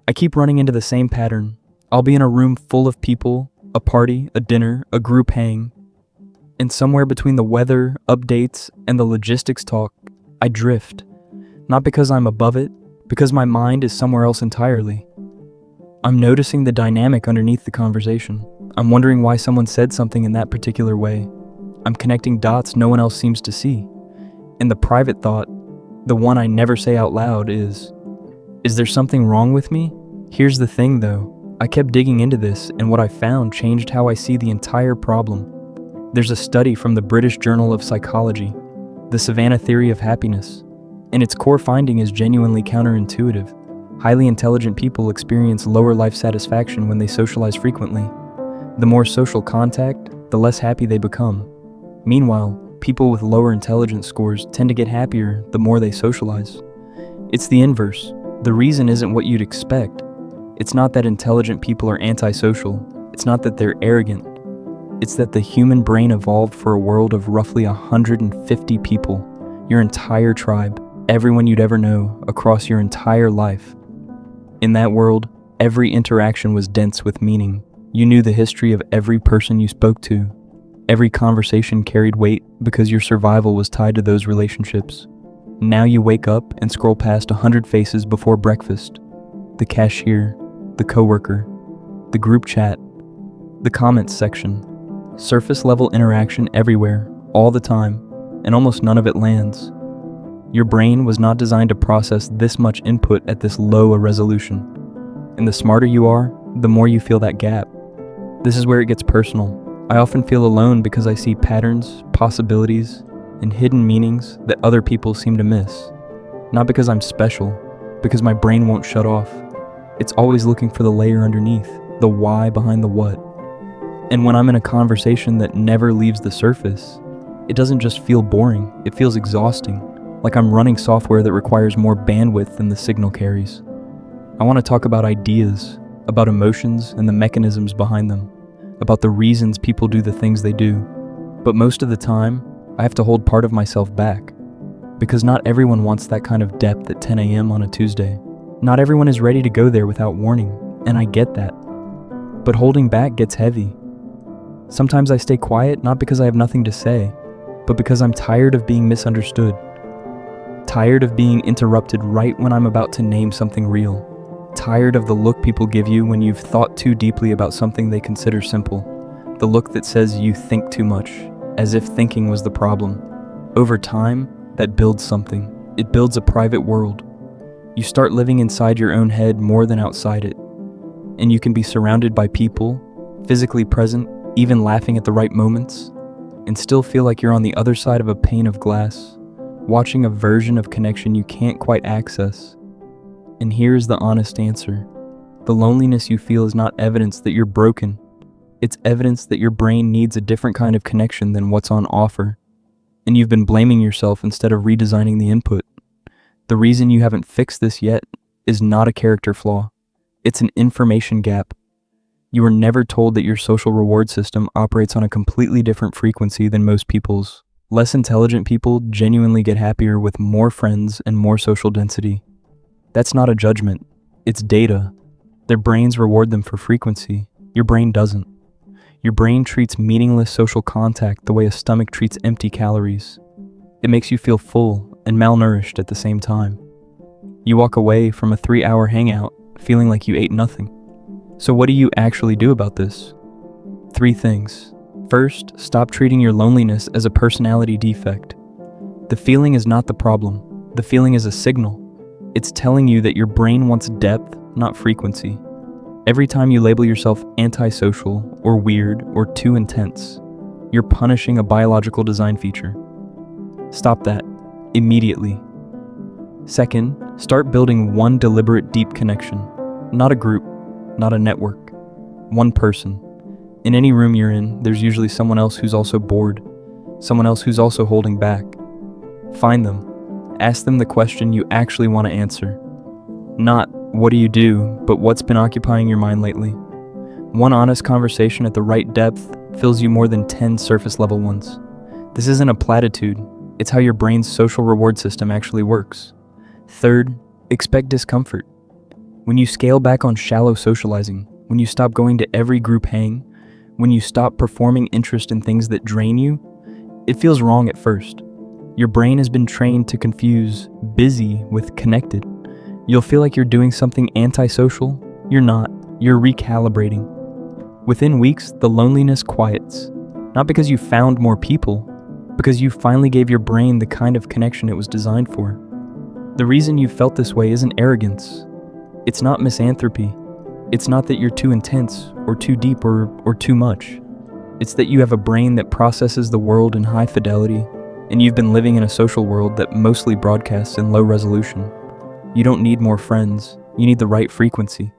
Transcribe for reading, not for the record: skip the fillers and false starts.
I keep running into the same pattern. I'll be in a room full of people, a party, a dinner, a group hang, and somewhere between the weather, updates, and the logistics talk, I drift. Not because I'm above it, because my mind is somewhere else entirely. I'm noticing the dynamic underneath the conversation. I'm wondering why someone said something in that particular way. I'm connecting dots no one else seems to see. And the private thought, the one I never say out loud, is there something wrong with me? Here's the thing though, I kept digging into this and what I found changed how I see the entire problem. There's a study from the British Journal of Psychology, the Savanna Theory of Happiness, and its core finding is genuinely counterintuitive. Highly intelligent people experience lower life satisfaction when they socialize frequently. The more social contact, the less happy they become. Meanwhile, people with lower intelligence scores tend to get happier the more they socialize. It's the inverse. The reason isn't what you'd expect. It's not that intelligent people are antisocial. It's not that they're arrogant. It's that the human brain evolved for a world of roughly 150 people, your entire tribe, everyone you'd ever know across your entire life. In that world, every interaction was dense with meaning. You knew the history of every person you spoke to. Every conversation carried weight because your survival was tied to those relationships. Now you wake up and scroll past 100 faces before breakfast. The cashier, the coworker, the group chat, the comments section. Surface level interaction everywhere, all the time, and almost none of it lands. Your brain was not designed to process this much input at this low a resolution. And the smarter you are, the more you feel that gap. This is where it gets personal. I often feel alone because I see patterns, possibilities, and hidden meanings that other people seem to miss. Not because I'm special, because my brain won't shut off. It's always looking for the layer underneath, the why behind the what. And when I'm in a conversation that never leaves the surface, it doesn't just feel boring, it feels exhausting. Like I'm running software that requires more bandwidth than the signal carries. I want to talk about ideas, about emotions and the mechanisms behind them, about the reasons people do the things they do. But most of the time, I have to hold part of myself back, because not everyone wants that kind of depth at 10 a.m. on a Tuesday. Not everyone is ready to go there without warning, and I get that. But holding back gets heavy. Sometimes I stay quiet not because I have nothing to say, but because I'm tired of being misunderstood. Tired of being interrupted right when I'm about to name something real. Tired of the look people give you when you've thought too deeply about something they consider simple. The look that says you think too much, as if thinking was the problem. Over time, that builds something. It builds a private world. You start living inside your own head more than outside it. And you can be surrounded by people, physically present, even laughing at the right moments, and still feel like you're on the other side of a pane of glass, watching a version of connection you can't quite access. And here's the honest answer. The loneliness you feel is not evidence that you're broken. It's evidence that your brain needs a different kind of connection than what's on offer. And you've been blaming yourself instead of redesigning the input. The reason you haven't fixed this yet is not a character flaw. It's an information gap. You were never told that your social reward system operates on a completely different frequency than most people's. Less intelligent people genuinely get happier with more friends and more social density. That's not a judgment, it's data. Their brains reward them for frequency. Your brain doesn't. Your brain treats meaningless social contact the way a stomach treats empty calories. It makes you feel full and malnourished at the same time. You walk away from a 3-hour hangout feeling like you ate nothing. So what do you actually do about this? 3 things. First, stop treating your loneliness as a personality defect. The feeling is not the problem. The feeling is a signal. It's telling you that your brain wants depth, not frequency. Every time you label yourself antisocial or weird or too intense, you're punishing a biological design feature. Stop that immediately. Second, start building one deliberate deep connection. Not a group, not a network. One person. In any room you're in, there's usually someone else who's also bored, someone else who's also holding back. Find them. Ask them the question you actually want to answer. Not, what do you do, but what's been occupying your mind lately? One honest conversation at the right depth fills you more than 10 surface-level ones. This isn't a platitude. It's how your brain's social reward system actually works. Third, expect discomfort. When you scale back on shallow socializing, when you stop going to every group hang, when you stop performing interest in things that drain you, it feels wrong at first. Your brain has been trained to confuse busy with connected. You'll feel like you're doing something antisocial. You're not. You're recalibrating. Within weeks, the loneliness quiets. Not because you found more people, because you finally gave your brain the kind of connection it was designed for. The reason you felt this way isn't arrogance. It's not misanthropy. It's not that you're too intense or too deep or too much. It's that you have a brain that processes the world in high fidelity, and you've been living in a social world that mostly broadcasts in low resolution. You don't need more friends. You need the right frequency.